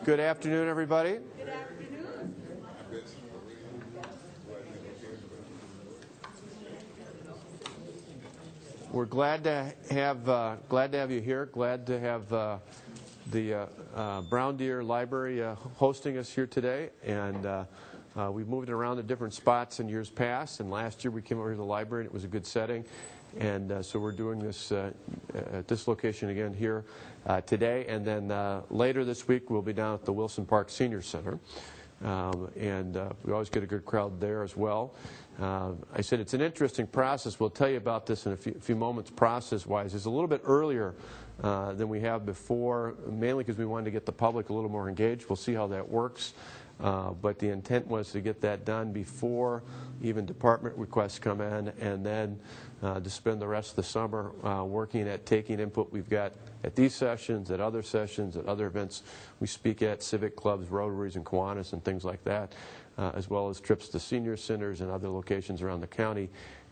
Good afternoon, everybody. Good afternoon. We're glad to have you here. Glad to have the Brown Deer Library hosting us here today, and we've moved it around to different spots in years past. And last year we came over to the library, and it was a good setting. And so we're doing this at this location again here today. And then later this week we'll be down at the Wilson Park Senior Center. And we always get a good crowd there as well. I said it's an interesting process. We'll tell you about this in a few moments process-wise. It's a little bit earlier than we have before, mainly because we wanted to get the public a little more engaged. We'll see how that works. But the intent was to get that done before even department requests come in, and then to spend the rest of the summer working at taking input we've got at these sessions, at other events we speak at, civic clubs, Rotaries, and Kiwanis, and things like that, as well as trips to senior centers and other locations around the county,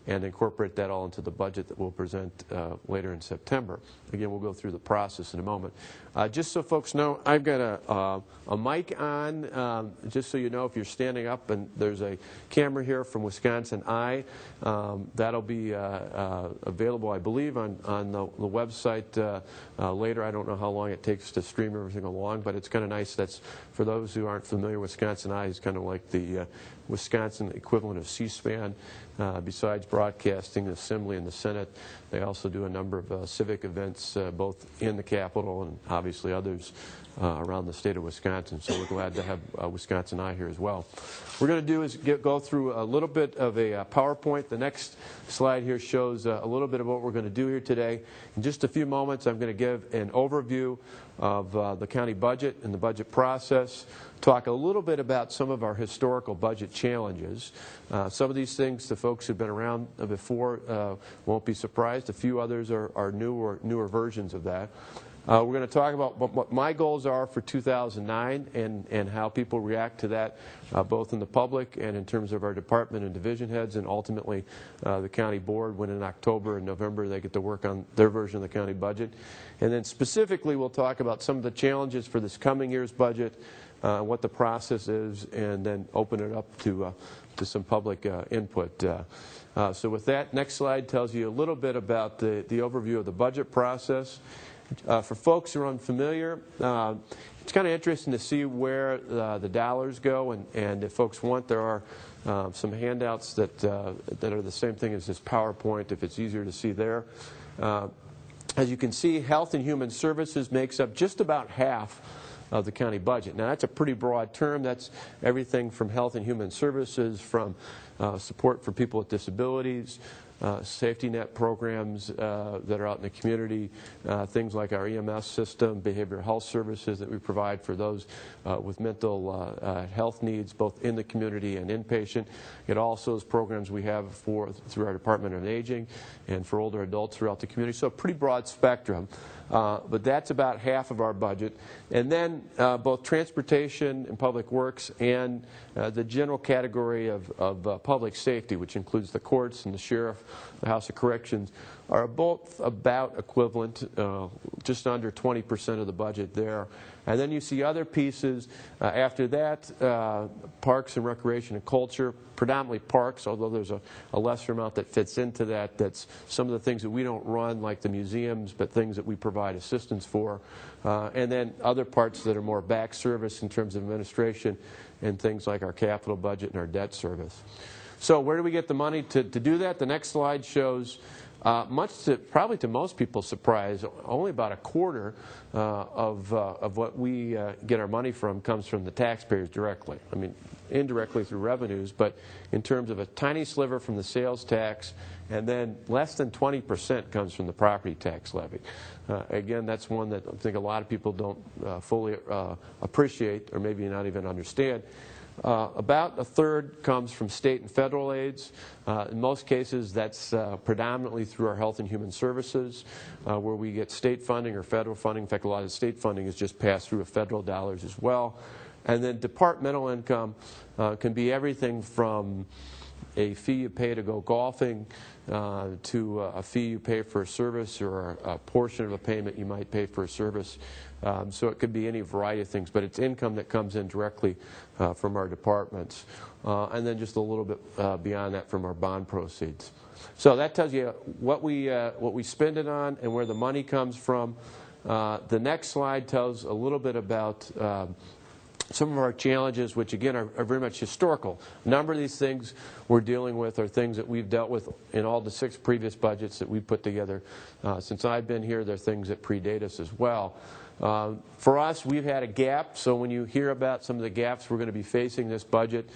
and incorporate that all into the budget that we'll present later in September. Again, we'll go through the process in a moment. Just so folks know, I've got a mic on, just so you know if you're standing up, and there's a camera here from Wisconsin Eye. That'll be available, I believe, on the website later. I don't know how long it takes to stream everything along, but it's kind of nice. That's, for those who aren't familiar, Wisconsin Eye is kind of like the Wisconsin equivalent of C-SPAN. Besides broadcasting, the Assembly and the Senate, they also do a number of civic events, both in the Capitol and obviously others around the state of Wisconsin. So we're glad to have Wisconsin Eye here as well. What we're going to do is go through a little bit of a PowerPoint. The next slide here shows a little bit of what we're going to do here today. In just a few moments, I'm going to give an overview of the county budget and the budget process, talk a little bit about some of our historical budget challenges. Some of these things, the folks who've been around before won't be surprised. A few others are newer versions of that. We're going to talk about what my goals are for 2009 and how people react to that, both in the public and in terms of our department and division heads, and ultimately the county board, when in October and November they get to work on their version of the county budget. And then specifically we'll talk about some of the challenges for this coming year's budget, what the process is, and then open it up to some public input. So with that, next slide tells you a little bit about the overview of the budget process. For folks who are unfamiliar, it's kind of interesting to see where the dollars go, and if folks want, there are some handouts that are the same thing as this PowerPoint, if it's easier to see there. As you can see, Health and Human Services makes up just about half of the county budget. Now, that's a pretty broad term. That's everything from health and human services, from support for people with disabilities, safety net programs that are out in the community, things like our EMS system, behavioral health services that we provide for those with mental health needs, both in the community and inpatient. It also is programs we have through our Department of Aging and for older adults throughout the community. So a pretty broad spectrum. But that's about half of our budget. And then both transportation and public works and the general category of public safety, which includes the courts and the sheriff, the House of Corrections, are both about equivalent, just under 20% of the budget there. And then you see other pieces. After that, parks and recreation and culture, predominantly parks, although there's a lesser amount that fits into that. That's some of the things that we don't run, like the museums, but things that we provide assistance for. And then other parts that are more back service in terms of administration, and things like our capital budget and our debt service. So where do we get the money to do that? The next slide shows, probably to most people's surprise, only about a quarter of what we get our money from comes from the taxpayers directly. I mean, indirectly through revenues, but in terms of a tiny sliver from the sales tax, and then less than 20% comes from the property tax levy. Again, that's one that I think a lot of people don't fully appreciate, or maybe not even understand. About a third comes from state and federal aids. In most cases, that's predominantly through our Health and Human Services, where we get state funding or federal funding. In fact, a lot of state funding is just passed through federal dollars as well. And then departmental income can be everything from a fee you pay to go golfing to a fee you pay for a service, or a portion of a payment you might pay for a service So it could be any variety of things, but it's income that comes in directly from our departments. And then just a little bit beyond that from our bond proceeds. So that tells you what we spend it on and where the money comes from. The next slide tells a little bit about some of our challenges, which again are very much historical. A number of these things we're dealing with are things that we've dealt with in all the 6 previous budgets that we've put together. Since I've been here, they're things that predate us as well. For us, we've had a gap, so when you hear about some of the gaps we're going to be facing this budget,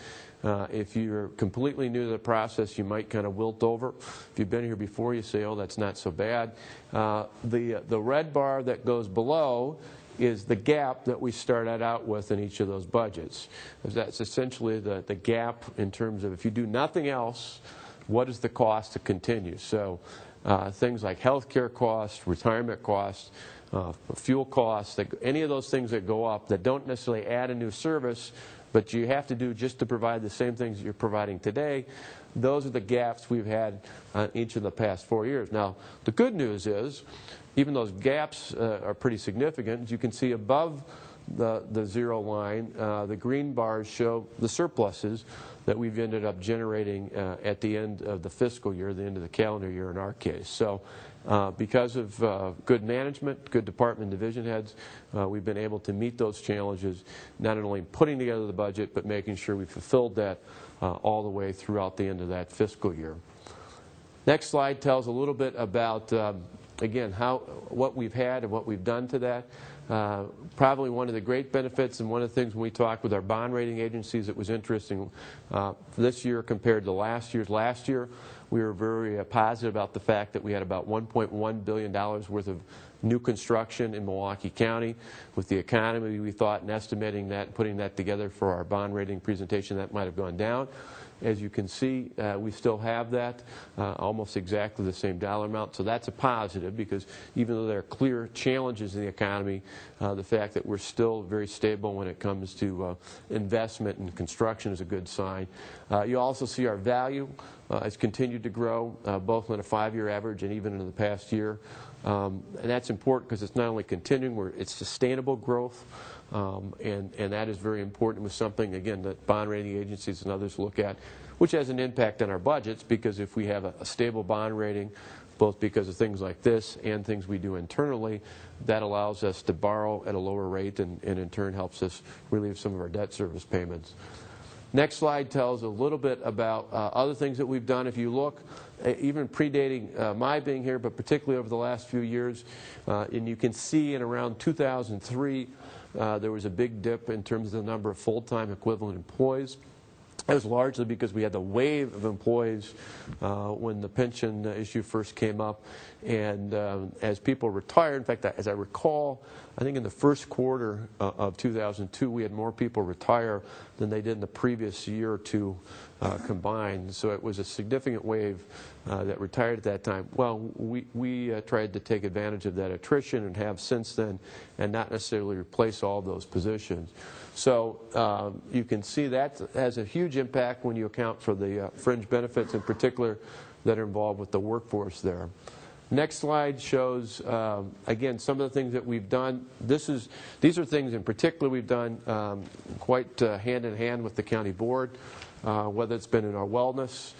if you're completely new to the process, you might kind of wilt over. If you've been here before, you say, oh, that's not so bad. The red bar that goes below is the gap that we started out with in each of those budgets. That's essentially the gap in terms of if you do nothing else, what is the cost to continue? So things like health care costs, retirement costs, fuel costs, any of those things that go up that don't necessarily add a new service, but you have to do just to provide the same things that you're providing today, those are the gaps we've had each of the past 4 years. Now, the good news is, even those gaps are pretty significant. As you can see above the zero line, the green bars show the surpluses that we've ended up generating at the end of the fiscal year, the end of the calendar year in our case. So because of good management, good department division heads, we've been able to meet those challenges, not only putting together the budget, but making sure we fulfilled that all the way throughout the end of that fiscal year. Next slide tells a little bit about, again, what we've had and what we've done to that. Probably one of the great benefits, and one of the things when we talked with our bond rating agencies that was interesting this year compared to last year's. Last year, we were very positive about the fact that we had about $1.1 billion worth of new construction in Milwaukee County. With the economy, we thought, and estimating that and putting that together for our bond rating presentation, that might have gone down. As you can see, we still have that, almost exactly the same dollar amount. So that's a positive, because even though there are clear challenges in the economy, the fact that we're still very stable when it comes to investment and construction is a good sign. You also see our value has continued to grow, both on a 5-year average and even in the past year. And that's important because it's not only continuing, it's sustainable growth. And that is very important with something, again, that bond rating agencies and others look at, which has an impact on our budgets, because if we have a stable bond rating, both because of things like this and things we do internally, that allows us to borrow at a lower rate and in turn helps us relieve some of our debt service payments. Next slide tells a little bit about other things that we've done. If you look, even predating my being here, but particularly over the last few years, and you can see in around 2003, there was a big dip in terms of the number of full-time equivalent employees. That was largely because we had the wave of employees when the pension issue first came up. And as people retired, in fact, as I recall, I think in the first quarter of 2002, we had more people retire than they did in the previous year or two combined. So it was a significant wave that retired at that time. Well, we tried to take advantage of that attrition and have since then, and not necessarily replace all those positions. So you can see that has a huge impact when you account for the fringe benefits in particular that are involved with the workforce there. Next slide shows, again, some of the things that we've done. These are things in particular we've done quite hand in hand with the county board, whether it's been in our wellness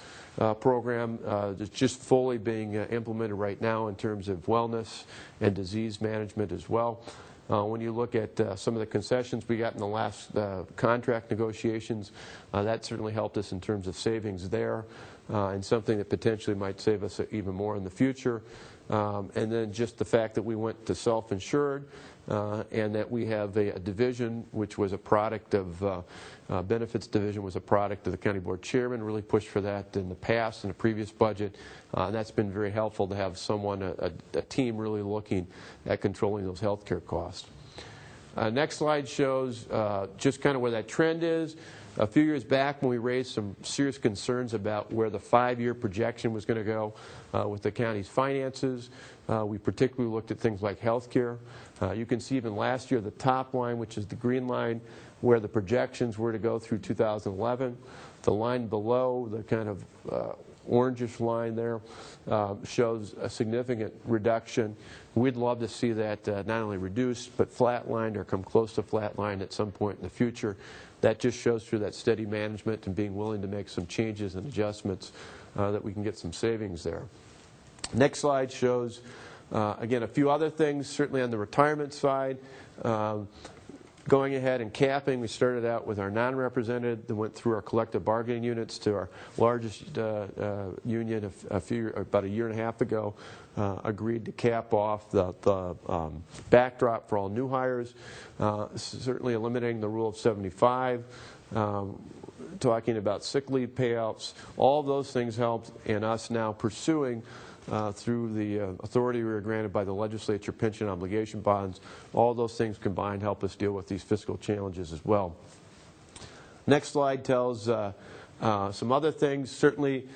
program that's just fully being implemented right now in terms of wellness and disease management as well. When you look at some of the concessions we got in the last contract negotiations, that certainly helped us in terms of savings there, and something that potentially might save us even more in the future. And then just the fact that we went to self-insured, and that we have a division which was a product of benefits division was a product of the county board chairman, really pushed for that in the past, in the previous budget. And that's been very helpful to have someone, a team really looking at controlling those health care costs. Next slide shows just kind of where that trend is. A few years back when we raised some serious concerns about where the 5-year projection was going to go with the county's finances, we particularly looked at things like health care. You can see even last year the top line, which is the green line, where the projections were to go through 2011. The line below, the kind of orangish line there shows a significant reduction. We'd love to see that not only reduced, but flatlined or come close to flatline at some point in the future. That just shows through that steady management and being willing to make some changes and adjustments that we can get some savings there. Next slide shows, again, a few other things, certainly on the retirement side. Going ahead and capping, we started out with our non-represented, then went through our collective bargaining units to our largest union about a year and a half ago, agreed to cap off the backdrop for all new hires, certainly eliminating the rule of 75, talking about sick leave payouts. All of those things helped in us now pursuing through the authority we were granted by the legislature, pension obligation bonds. All those things combined help us deal with these fiscal challenges as well. Next slide tells some other things. Certainly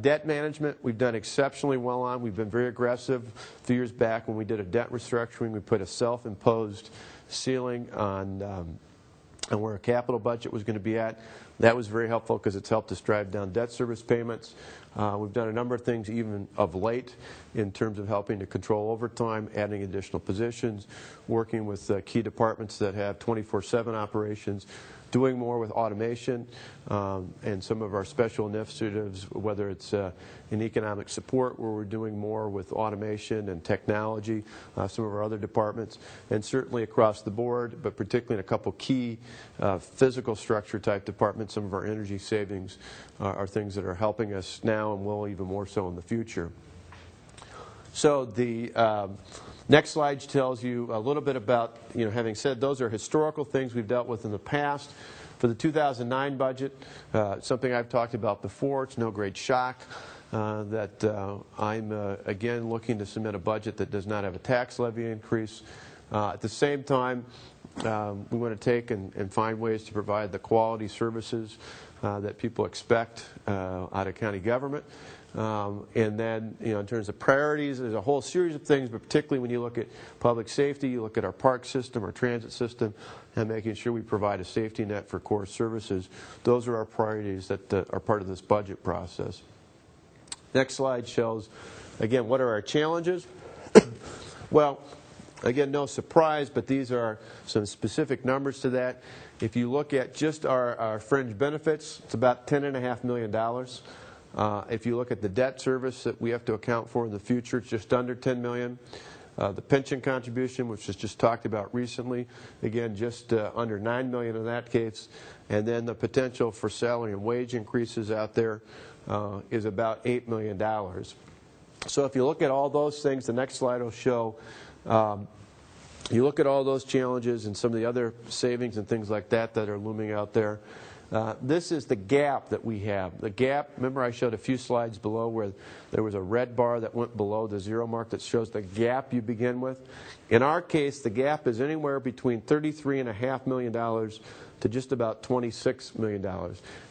debt management we've done exceptionally well on. We've been very aggressive. A few years back when we did a debt restructuring, we put a self-imposed ceiling on where our capital budget was going to be at. That was very helpful because it's helped us drive down debt service payments. We've done a number of things even of late in terms of helping to control overtime, adding additional positions, working with key departments that have 24/7 operations, doing more with automation, and some of our special initiatives, whether it's in economic support where we're doing more with automation and technology, some of our other departments, and certainly across the board, but particularly in a couple key physical structure type departments. Some of our energy savings are things that are helping us now and will even more so in the future. So the next slide tells you a little bit about, having said those are historical things we've dealt with in the past. For the 2009 budget, something I've talked about before, it's no great shock that I'm again looking to submit a budget that does not have a tax levy increase. At the same time, we want to take and find ways to provide the quality services that people expect out of county government. And then, in terms of priorities, there's a whole series of things, but particularly when you look at public safety, you look at our park system, our transit system, and making sure we provide a safety net for core services. Those are our priorities that are part of this budget process. Next slide shows, again, what are our challenges? Well, again, no surprise, but these are some specific numbers to that. If you look at just our fringe benefits, it's about $10.5 million. If you look at the debt service that we have to account for in the future, it's just under $10 million. The pension contribution, which was just talked about recently, again, just under $9 million in that case. And then the potential for salary and wage increases out there is about $8 million. So if you look at all those things, the next slide will show, you look at all those challenges and some of the other savings and things like that that are looming out there. This is the gap that we have. The gap, remember I showed a few slides below where there was a red bar that went below the zero mark that shows the gap you begin with. In our case, the gap is anywhere between $33.5 million to just about $26 million.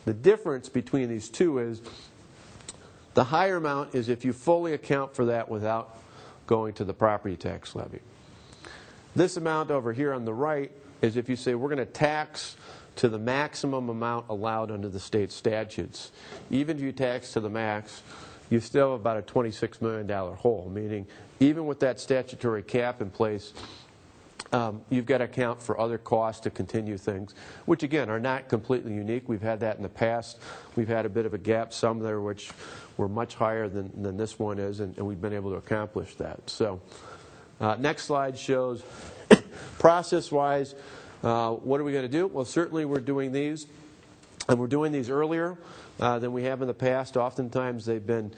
The difference between these two is the higher amount is if you fully account for that without going to the property tax levy. This amount over here on the right is if you say we're going to tax to the maximum amount allowed under the state statutes. Even if you tax to the max, you still have about a $26 million hole, meaning even with that statutory cap in place, you've got to account for other costs to continue things, which again are not completely unique. We've had that in the past. We've had a bit of a gap, some there which were much higher than this one is, and we've been able to accomplish that. So next slide shows process-wise, what are we going to do? Well, certainly we're doing these, and we're doing these earlier than we have in the past. Oftentimes they've been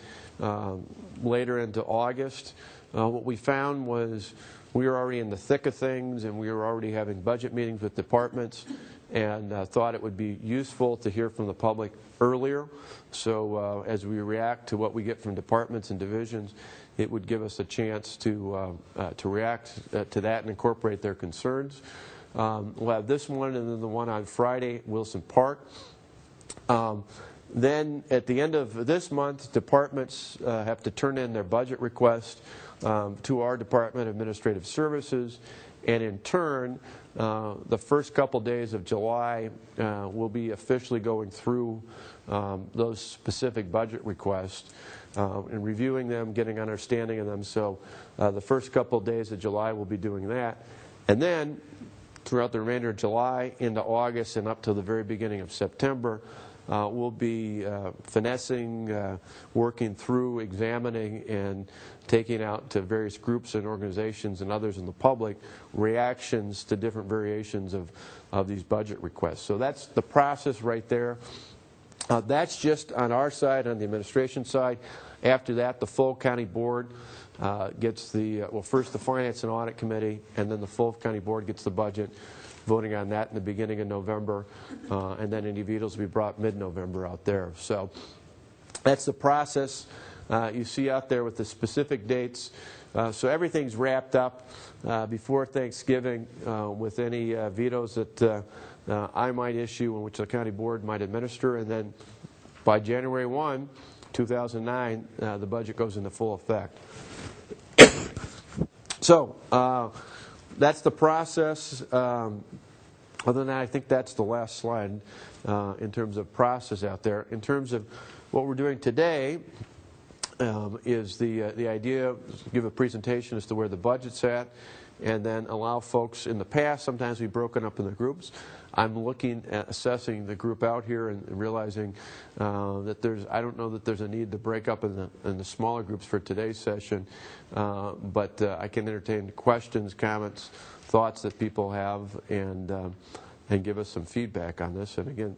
later into August. What we found was we were already in the thick of things, and we were already having budget meetings with departments, and thought it would be useful to hear from the public earlier. So as we react to what we get from departments and divisions, it would give us a chance to react to that and incorporate their concerns. We'll have this one and then the one on Friday, Wilson Park. Then at the end of this month, departments have to turn in their budget request to our Department of Administrative Services, and in turn, the first couple days of July, we'll be officially going through those specific budget requests and reviewing them, getting an understanding of them. So the first couple of days of July, we'll be doing that. And then throughout the remainder of July into August and up to the very beginning of September, we'll be finessing, working through, examining, and taking out to various groups and organizations and others in the public reactions to different variations of these budget requests. So that's the process right there. That's just on our side, on the administration side. After that, the full county board gets the, well, first the Finance and Audit Committee, and then the full county board gets the budget, voting on that in the beginning of November, and then any vetoes will be brought mid-November out there. So that's the process you see out there with the specific dates. So everything's wrapped up before Thanksgiving with any vetoes that I might issue and which the county board might administer, and then by January 1, 2009, the budget goes into full effect. So that's the process. Other than that, I think that's the last slide in terms of process out there. In terms of what we're doing today is the idea to give a presentation as to where the budget's at, and then allow folks. In the past, sometimes we've broken up into groups. I'm looking at assessing the group out here and realizing that I don't know that there's a need to break up in the smaller groups for today's session, but I can entertain questions, comments, thoughts that people have, and give us some feedback on this. And again,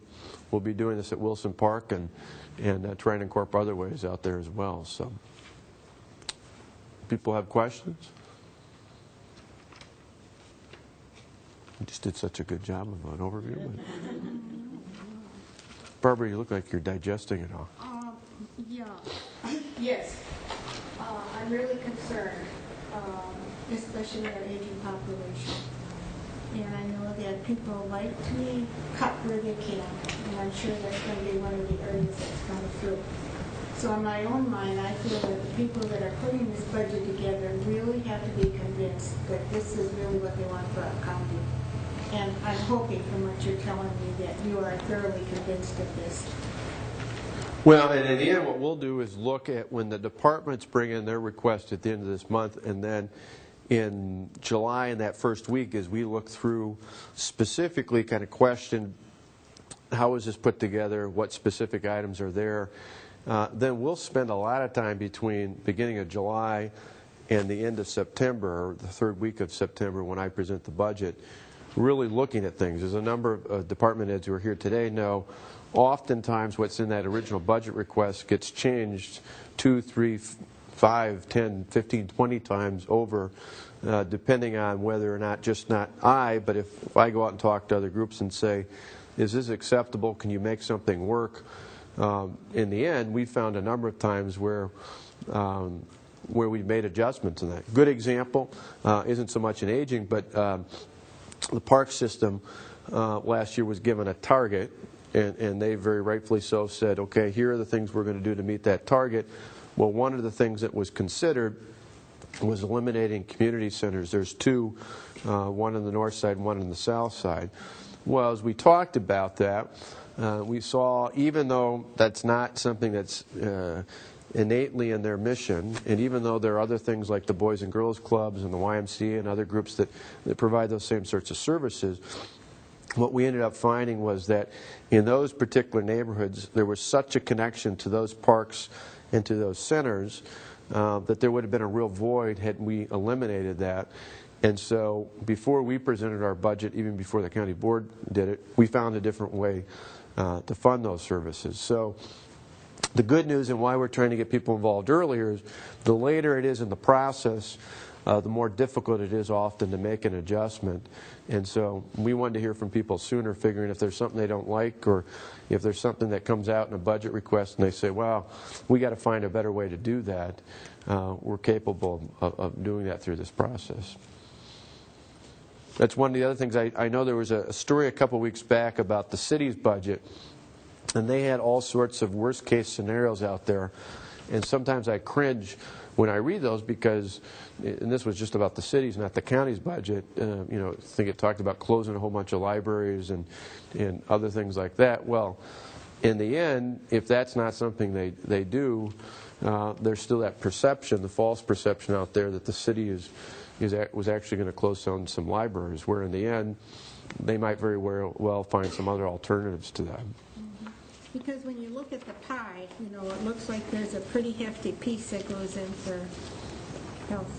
we'll be doing this at Wilson Park and trying to incorporate other ways out there as well. So, people have questions? You just did such a good job of an overview. Barbara, you look like you're digesting it all. Yeah. Yes. I'm really concerned, especially our aging population. And I know that people like to cut where they can, and I'm sure that's going to be one of the areas that's coming through. So in my own mind, I feel that the people that are putting this budget together really have to be convinced that this is really what they want for our county. And I'm hoping from what you're telling me that you are thoroughly convinced of this. Well, and in the end, what we'll do is look at when the departments bring in their request at the end of this month, and then in July in that first week, as we look through specifically kind of question how is this put together, what specific items are there, then we'll spend a lot of time between beginning of July and the end of September, or the third week of September when I present the budget, really looking at things. There's a number of department heads who are here today know oftentimes what's in that original budget request gets changed 2, 3, 5, 10, 15, 20 times over, depending on whether or not, just not I, but if I go out and talk to other groups and say, is this acceptable? Can you make something work? In the end, we found a number of times where we've made adjustments in that. Good example isn't so much in aging, but the park system last year was given a target, and they very rightfully so said, okay, here are the things we're going to do to meet that target. Well, one of the things that was considered was eliminating community centers. There's two, one on the north side and one on the south side. Well, as we talked about that, we saw, even though that's not something that's innately in their mission, and even though there are other things like the Boys and Girls Clubs and the YMCA and other groups that provide those same sorts of services, what we ended up finding was that in those particular neighborhoods, there was such a connection to those parks and to those centers that there would have been a real void had we eliminated that. And so before we presented our budget, even before the county board did it, we found a different way to fund those services. So the good news and why we're trying to get people involved earlier is the later it is in the process, the more difficult it is often to make an adjustment. And so we wanted to hear from people sooner, figuring if there's something they don't like, or if there's something that comes out in a budget request and they say, well, we got to find a better way to do that, we're capable of doing that through this process. That's one of the other things. I know there was a story a couple weeks back about the city's budget, and they had all sorts of worst-case scenarios out there. And sometimes I cringe when I read those because, and this was just about the city's, not the county's budget, I think it talked about closing a whole bunch of libraries and other things like that. Well, in the end, if that's not something they do, there's still that perception, the false perception out there that the city was actually going to close down some libraries, where in the end, they might very well find some other alternatives to that. Because when you look at the pie, it looks like there's a pretty hefty piece that goes in for health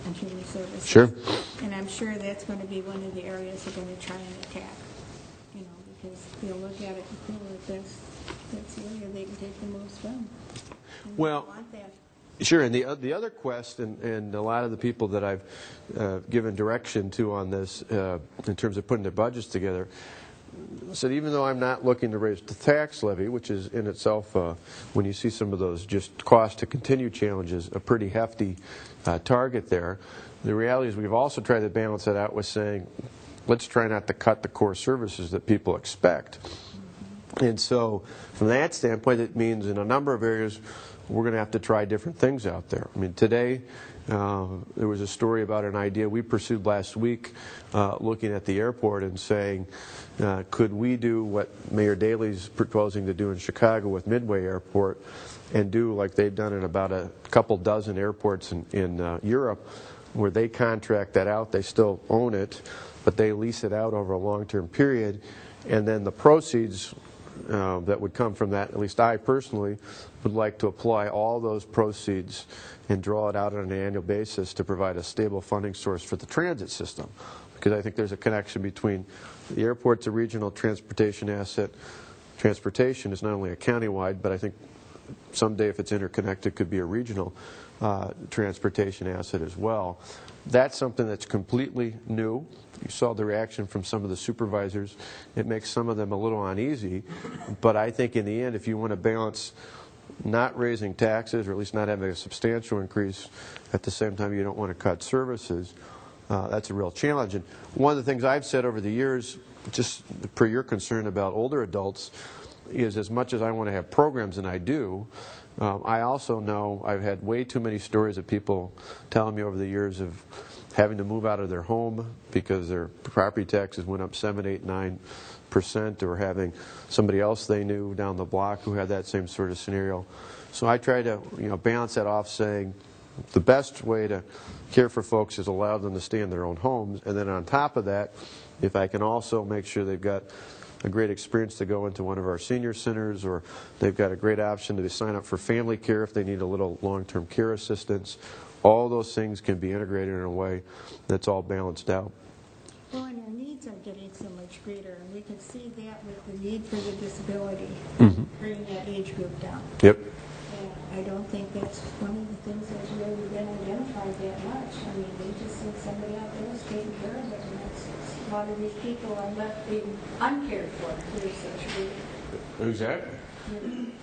and human services. Sure. And I'm sure that's going to be one of the areas they're going to try and attack, because they'll look at it and feel that that's the area they can take the most from. And Well, they want that. Sure, and the other quest, and a lot of the people that I've given direction to on this in terms of putting their budgets together, said even though I'm not looking to raise the tax levy, which is in itself, when you see some of those just cost to continue challenges, a pretty hefty target there, the reality is we've also tried to balance that out with saying, let's try not to cut the core services that people expect. And so from that standpoint, it means in a number of areas, we're going to have to try different things out there. I mean, today, there was a story about an idea we pursued last week, looking at the airport and saying, could we do what Mayor Daley's proposing to do in Chicago with Midway Airport and do like they've done in about a couple dozen airports in Europe, where they contract that out, they still own it, but they lease it out over a long-term period, and then the proceeds that would come from that, at least I personally would like to apply all those proceeds and draw it out on an annual basis to provide a stable funding source for the transit system. Because I think there's a connection between the airport's a regional transportation asset. Transportation is not only a countywide, but I think someday if it's interconnected, could be a regional transportation asset as well. That's something that's completely new. You saw the reaction from some of the supervisors. It makes some of them a little uneasy, but I think in the end, if you want to balance not raising taxes, or at least not having a substantial increase, at the same time you don't want to cut services, that's a real challenge. And one of the things I've said over the years, just per your concern about older adults, is as much as I want to have programs, and I do, I also know I've had way too many stories of people telling me over the years of having to move out of their home because their property taxes went up 7, 8, 9%, or having somebody else they knew down the block who had that same sort of scenario. So I try to balance that off, saying the best way to care for folks is allow them to stay in their own homes, and then on top of that, if I can also make sure they've got a great experience to go into one of our senior centers, or they've got a great option to sign up for family care if they need a little long-term care assistance. All those things can be integrated in a way that's all balanced out. Well, and our needs are getting so much greater, and we can see that with the need for the disability, bringing that age group down. Yep. And I don't think that's one of the things that's really been identified that much. I mean, they just think somebody out there is taking care of it, and a lot of these people are left being uncared for. There's such a Exactly.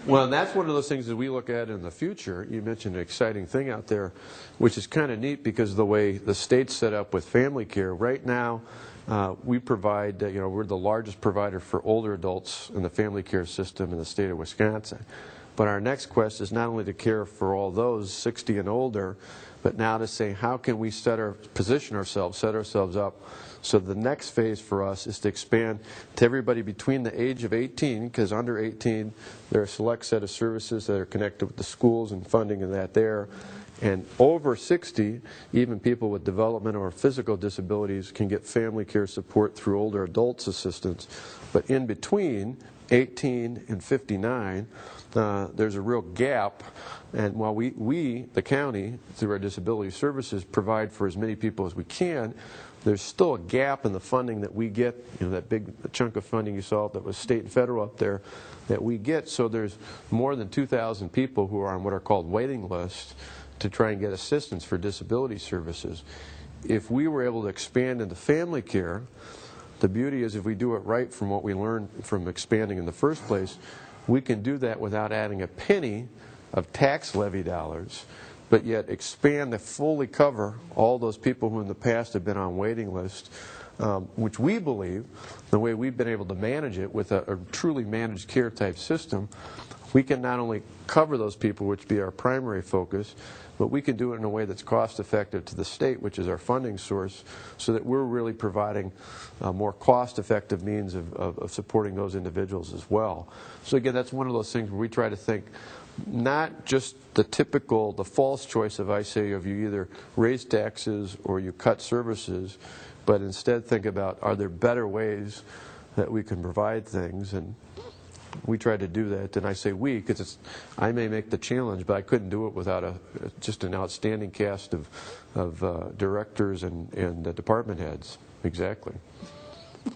Well, and that's one of those things that we look at in the future. You mentioned an exciting thing out there, which is kind of neat because of the way the state's set up with family care. Right now, we provide, we're the largest provider for older adults in the family care system in the state of Wisconsin. But our next quest is not only to care for all those 60 and older, but now to say, how can we set ourselves up so the next phase for us is to expand to everybody between the age of 18, because under 18, there are a select set of services that are connected with the schools and funding and that there. And over 60, even people with developmental or physical disabilities can get family care support through older adults assistance. But in between 18 and 59, there's a real gap. And while we, the county, through our disability services, provide for as many people as we can, there's still a gap in the funding that we get, that big chunk of funding you saw that was state and federal up there that we get. So there's more than 2,000 people who are on what are called waiting lists to try and get assistance for disability services. If we were able to expand into family care, the beauty is if we do it right from what we learned from expanding in the first place, we can do that without adding a penny of tax levy dollars, but yet expand to fully cover all those people who in the past have been on waiting lists, which we believe, the way we've been able to manage it with a truly managed care type system, we can not only cover those people, which be our primary focus, but we can do it in a way that's cost effective to the state, which is our funding source, so that we're really providing a more cost effective means of supporting those individuals as well. So again, that's one of those things where we try to think not just the typical, the false choice of, I say, of you either raise taxes or you cut services, but instead think about, are there better ways that we can provide things? And we try to do that, and I say we because I may make the challenge, but I couldn't do it without just an outstanding cast of directors and department heads. Exactly,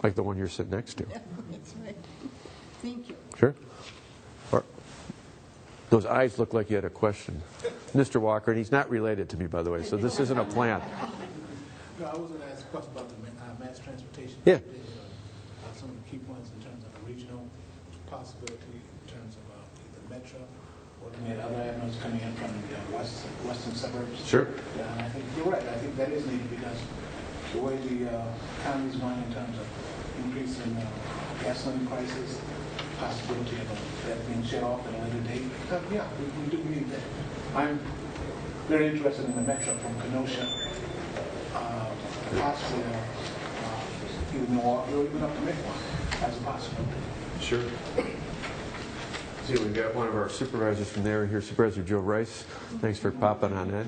like the one you're sitting next to. Yeah, that's right. Thank you. Sure. Those eyes look like you had a question, Mr. Walker, and he's not related to me, by the way, so this isn't a plant. No, I was going to ask a question about the mass transportation. Yeah. Some of the key points in terms of the regional possibility, in terms of either metro or the other avenues coming in from the western suburbs. Sure. Yeah, and I think you're right. I think that is needed because the way the economy is going in terms of increase in gasoline prices, possibility of that being shut off at a later date. Yeah, we do need that. I'm very interested in the metro from Kenosha, possibly either Milwaukee or even up to Milwaukee as a possibility. Sure. See, we've got one of our supervisors from there here, Supervisor Joe Rice. Thanks for popping on that.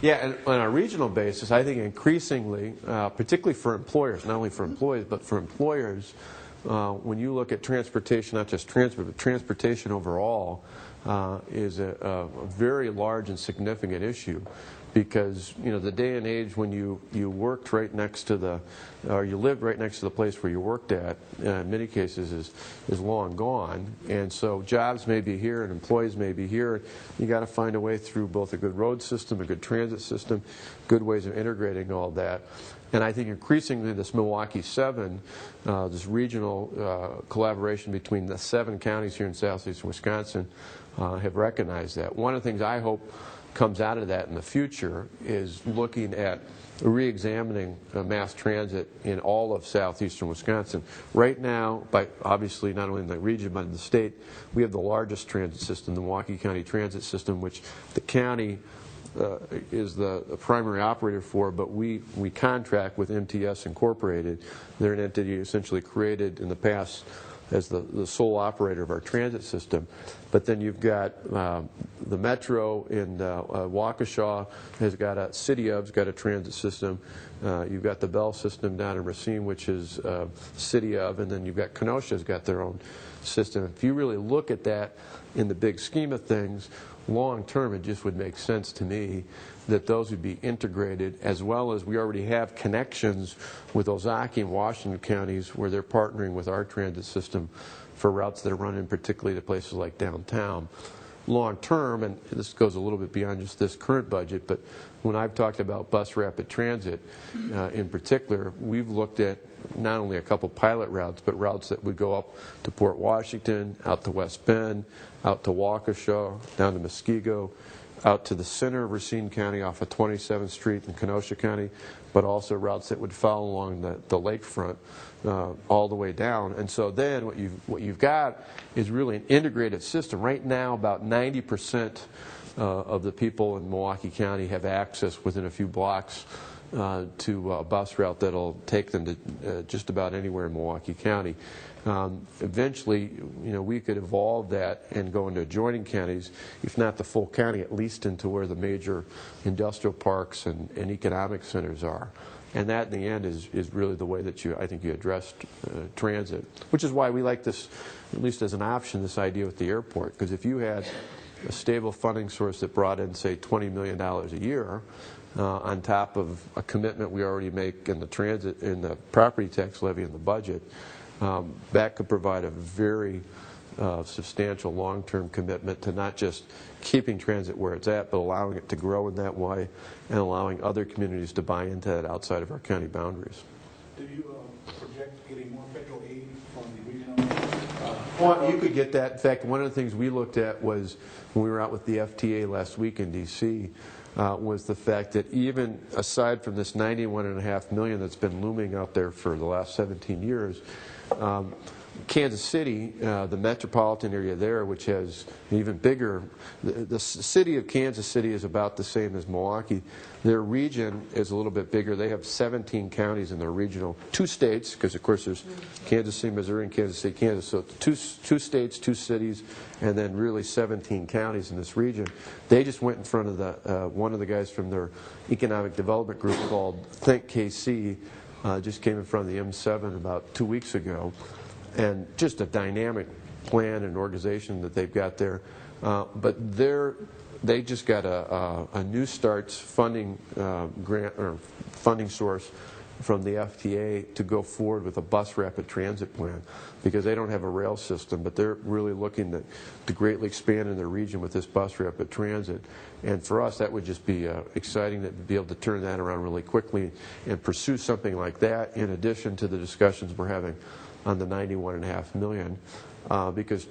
Yeah, and on a regional basis, I think increasingly, particularly for employers, not only for employees, but for employers, when you look at transportation, not just transport, but transportation overall, is a very large and significant issue, because the day and age when you worked right next to or you lived right next to the place where you worked at, in many cases is long gone, and so jobs may be here and employees may be here. You got to find a way through both a good road system, a good transit system, good ways of integrating all that. And I think increasingly this Milwaukee 7, this regional collaboration between the 7 counties here in southeastern Wisconsin have recognized that. One of the things I hope comes out of that in the future is looking at re-examining mass transit in all of southeastern Wisconsin. Right now, obviously not only in the region but in the state, we have the largest transit system, the Milwaukee County Transit System, which the county is the primary operator for, but we contract with MTS Incorporated. They're an entity essentially created in the past as the sole operator of our transit system. But then you've got the Metro in Waukesha has got got a transit system. You've got the Bell system down in Racine, which is city of, and then you've got Kenosha's got their own system. If you really look at that in the big scheme of things, long term, it just would make sense to me that those would be integrated, as well as we already have connections with Ozaukee and Washington counties where they're partnering with our transit system for routes that are running particularly to places like downtown. Long term, and this goes a little bit beyond just this current budget, but when I've talked about bus rapid transit in particular, we've looked at not only a couple pilot routes, but routes that would go up to Port Washington, out to West Bend, out to Waukesha, down to Muskego, out to the center of Racine County off of 27th Street in Kenosha County, but also routes that would follow along the lakefront all the way down. And so then what you've got is really an integrated system. Right now, about 90% of the people in Milwaukee County have access within a few blocks to a bus route that'll take them to just about anywhere in Milwaukee County. Eventually, we could evolve that and go into adjoining counties, if not the full county, at least into where the major industrial parks and economic centers are. And that, in the end, is really the way that I think you addressed transit, which is why we like this, at least as an option, this idea with the airport. Because if you had a stable funding source that brought in, say, $20 million a year, on top of a commitment we already make in the transit, in the property tax levy in the budget, that could provide a very substantial long-term commitment to not just keeping transit where it's at, but allowing it to grow in that way and allowing other communities to buy into that outside of our county boundaries. Do you project getting more federal aid from the regional? Well, you could get that. In fact, one of the things we looked at was when we were out with the FTA last week in D.C., was the fact that even aside from this $91.5 million that's been looming out there for the last 17 years, Kansas City, the metropolitan area there, which has an even bigger, the city of Kansas City is about the same as Milwaukee. Their region is a little bit bigger. They have 17 counties in their regional, 2 states, because of course there's Kansas City, Missouri, and Kansas City, Kansas. So 2 states, 2 cities, and then really 17 counties in this region. They just went in front of the one of the guys from their economic development group called Think KC, just came in front of the M7 about 2 weeks ago. And just a dynamic plan and organization that they've got there. But they just got a New Starts funding grant or funding source from the FTA to go forward with a bus rapid transit plan, because they don't have a rail system, but they're really looking to greatly expand in their region with this bus rapid transit. And for us, that would just be exciting to be able to turn that around really quickly and pursue something like that in addition to the discussions we're having on the $91.5 million, because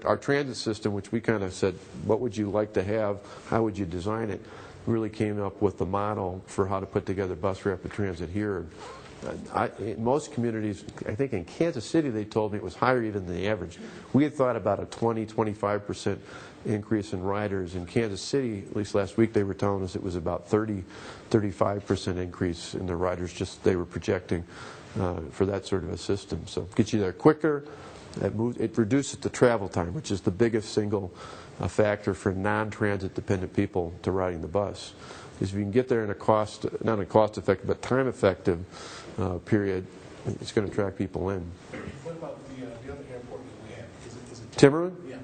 our transit system, which we kind of said, what would you like to have, how would you design it, really came up with the model for how to put together bus rapid transit here. In most communities, I think in Kansas City, they told me it was higher even than the average. We had thought about a 20-25% increase in riders. In Kansas City, at least last week, they were telling us it was about 30-35% increase in the riders, just they were projecting for that sort of a system. So get you there quicker. It reduces the travel time, which is the biggest single factor for non-transit dependent people to riding the bus. Because if you can get there in a not a cost effective, but time effective period, it's going to attract people in. What about the other airport that we have? Is it Timmerman? Yeah.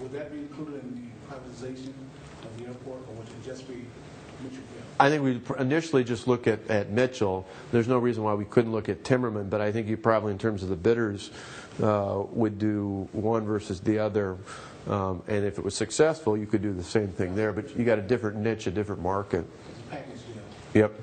Would that be included in the privatization of the airport, or would it just be Mitchell? I think we'd initially just look at Mitchell. There's no reason why we couldn't look at Timmerman, but I think you probably, in terms of the bidders, would do one versus the other. And if it was successful, you could do the same thing there, but you got a different niche, a different market. Package deal. Yep.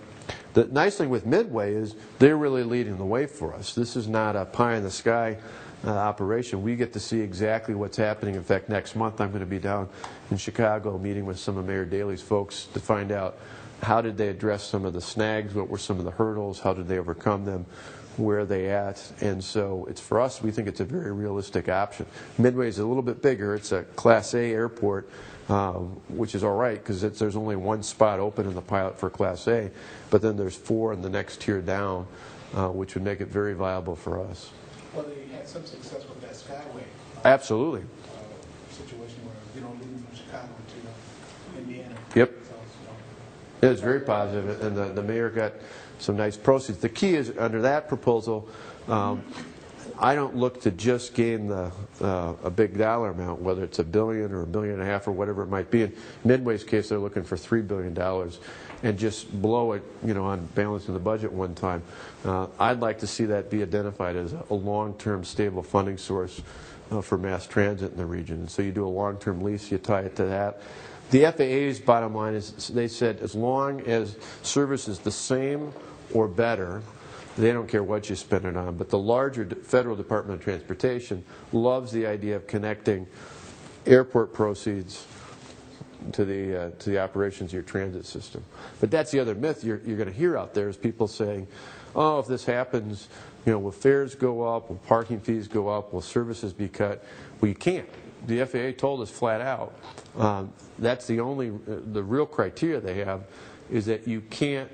The nice thing with Midway is they're really leading the way for us. This is not a pie-in-the-sky operation. We get to see exactly what's happening. In fact, next month I'm going to be down in Chicago meeting with some of Mayor Daley's folks to find out how did they address some of the snags, what were some of the hurdles, how did they overcome them, where are they at. And so it's, for us, we think it's a very realistic option. Midway is a little bit bigger. It's a Class A airport, which is all right because there's only one spot open in the pilot for Class A, but then there's 4 in the next tier down, which would make it very viable for us. Well, they had some success with that Skyway Absolutely. situation where you don't leave from Chicago to Indiana. Yep. So, It was very positive, and the mayor got some nice proceeds. The key is, under that proposal, I don't look to just gain a big dollar amount, whether it's $1 billion or $1.5 billion or whatever it might be. In Midway's case, they're looking for $3 billion and just blow it, on balancing the budget one time. I'd like to see that be identified as a long-term stable funding source for mass transit in the region. And so you do a long-term lease, you tie it to that. The FAA's bottom line is, they said, as long as service is the same or better, they don't care what you spend it on. But the larger Federal Department of Transportation loves the idea of connecting airport proceeds to the operations of your transit system. But that's the other myth you're going to hear out there, is people saying, oh, if this happens, will fares go up, will parking fees go up, will services be cut? Well, you can't. The FAA told us flat out, that's the real criteria they have, is that you can't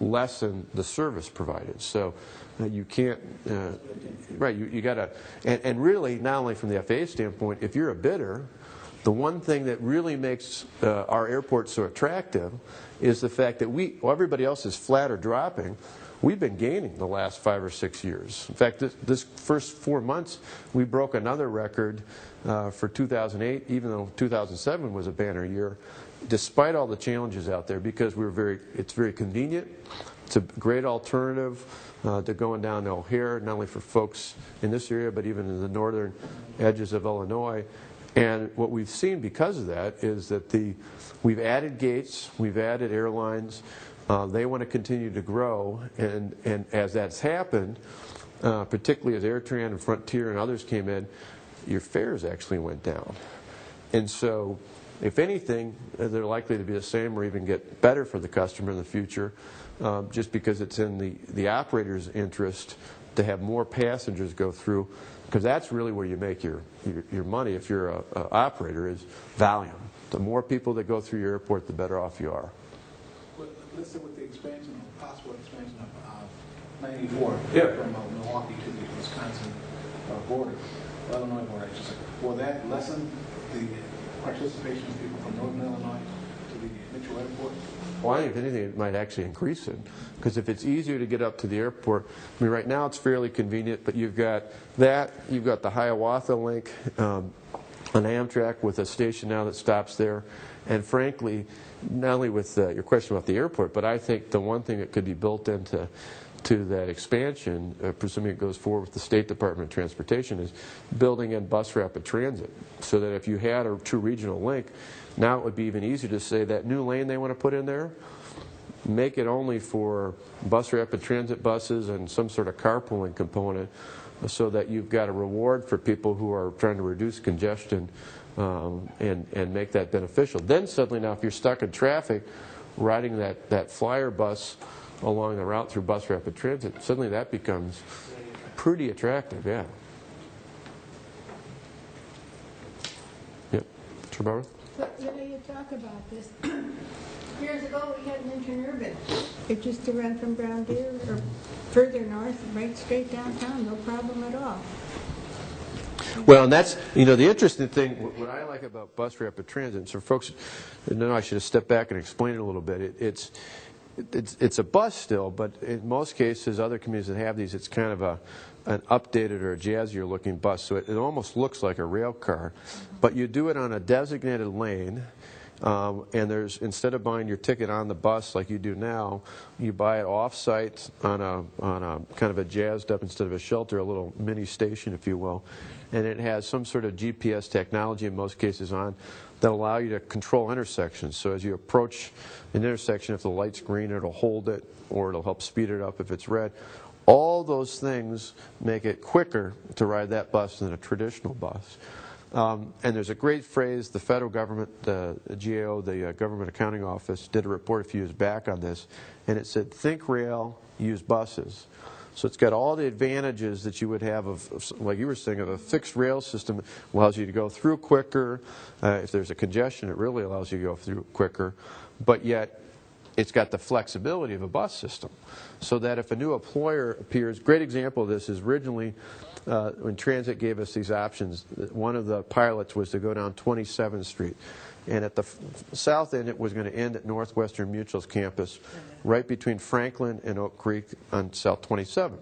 lessen the service provided. So you can't, right, you got to, and really, not only from the FAA standpoint, if you're a bidder, the one thing that really makes our airport so attractive is the fact that everybody else is flat or dropping. We've been gaining the last 5 or 6 years. In fact, this first 4 months, we broke another record for 2008, even though 2007 was a banner year, despite all the challenges out there, because it's very convenient. It's a great alternative to going down to O'Hare, not only for folks in this area, but even in the northern edges of Illinois. And what we've seen because of that is that we've added gates, we've added airlines. They want to continue to grow, and as that's happened, particularly as AirTran and Frontier and others came in, your fares actually went down. And so, if anything, they're likely to be the same or even get better for the customer in the future, just because it's in the operator's interest to have more passengers go through Because that's really where you make your money if you're an operator, is volume. The more people that go through your airport, the better off you are. Well, let's say with the expansion, possible expansion of 94 Yeah. from Milwaukee to the Wisconsin border, Illinois border, I should say, will that lessen the participation of people from Northern Illinois to the Mitchell Airport? Well, I think if anything, it might actually increase it. Because if it's easier to get up to the airport, I mean, right now it's fairly convenient, but you've got that, you've got the Hiawatha link, an Amtrak with a station now that stops there. And frankly, not only with your question about the airport, but I think the one thing that could be built into that expansion, presuming it goes forward with the State Department of Transportation, is building in bus rapid transit. So that if you had a true regional link, now it would be even easier to say that new lane they want to put in there, make it only for bus rapid transit buses and some sort of carpooling component, so that you've got a reward for people who are trying to reduce congestion and make that beneficial. Then suddenly now if you're stuck in traffic riding that flyer bus along the route through bus rapid transit, suddenly that becomes pretty attractive, yeah. Yep. Mr. Bauer? But, you talk about this. Years ago, we had an interurban. It used to run from Brown Deer or further north, right straight downtown, no problem at all. Well, and that's, the interesting thing, what I like about bus rapid transit, so folks, I should have stepped back and explained it a little bit. It's a bus still, but in most cases, other communities that have these, it's kind of an updated or a jazzier looking bus, so it almost looks like a rail car. But you do it on a designated lane, and there's, instead of buying your ticket on the bus like you do now, you buy it off-site on a kind of a jazzed up, instead of a shelter, a little mini station, if you will. And it has some sort of GPS technology in most cases on that allow you to control intersections. So as you approach an intersection, if the light's green, it'll hold it, or it'll help speed it up if it's red. All those things make it quicker to ride that bus than a traditional bus. And there's a great phrase, the federal government, the GAO, the Government Accounting Office, did a report a few years back on this, and it said, think rail, use buses. So it's got all the advantages that you would have of, like you were saying, of a fixed rail system. It allows you to go through quicker. If there's a congestion, it really allows you to go through quicker. But yet, it's got the flexibility of a bus system. So that if a new employer appears, great example of this is originally when Transit gave us these options, one of the pilots was to go down 27th Street. And at the south end, it was going to end at Northwestern Mutual's campus, right between Franklin and Oak Creek on South 27.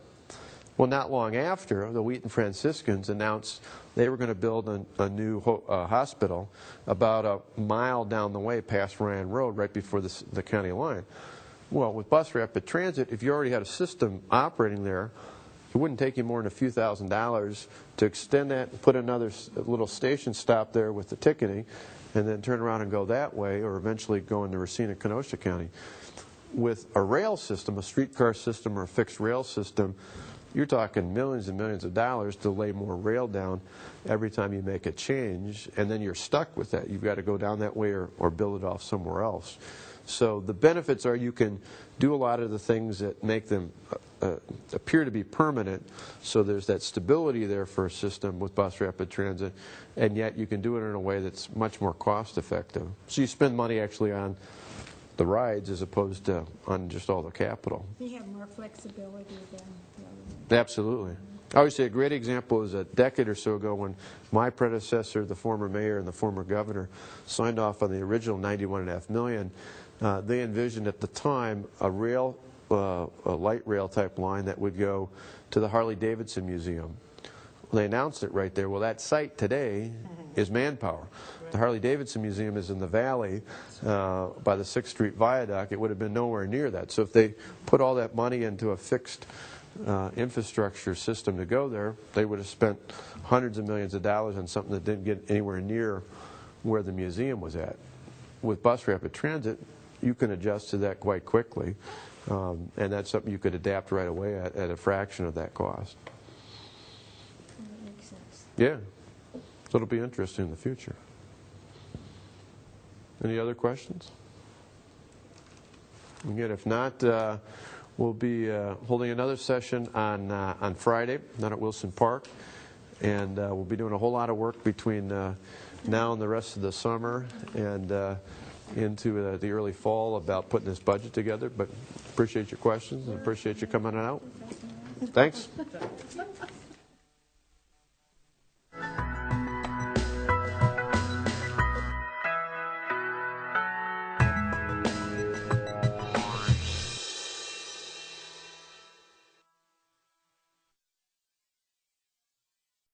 Well, not long after, the Wheaton Franciscans announced they were going to build a new hospital about a mile down the way past Ryan Road, right before the county line. Well, with bus rapid transit, if you already had a system operating there, it wouldn't take you more than a few $1,000s to extend that and put another little station stop there with the ticketing, and then turn around and go that way, or eventually go into Racine and Kenosha County. With a rail system, a streetcar system or a fixed rail system, you're talking millions and millions of dollars to lay more rail down every time you make a change, and then you're stuck with that. You've got to go down that way or build it off somewhere else. So the benefits are you can do a lot of the things that make them appear to be permanent, so there's that stability there for a system with bus rapid transit, and yet you can do it in a way that's much more cost effective. So you spend money actually on the rides as opposed to on just all the capital. You have more flexibility than the other one. Absolutely. I always say a great example is a decade or so ago when my predecessor, the former mayor and the former governor, signed off on the original $91.5 million. They envisioned at the time a light rail type line that would go to the Harley-Davidson Museum. They announced it right there. Well, that site today is manpower. The Harley-Davidson Museum is in the valley by the 6th Street Viaduct. It would have been nowhere near that. So if they put all that money into a fixed infrastructure system to go there, they would have spent hundreds of millions of dollars on something that didn't get anywhere near where the museum was at. With bus rapid transit, you can adjust to that quite quickly, and that's something you could adapt right away at a fraction of that cost. That makes sense. Yeah, so it'll be interesting in the future. Any other questions? Again, if not, we'll be holding another session on Friday, not at Wilson Park. and we'll be doing a whole lot of work between now and the rest of the summer and into the early fall about putting this budget together. But appreciate your questions and appreciate you coming out. Thanks.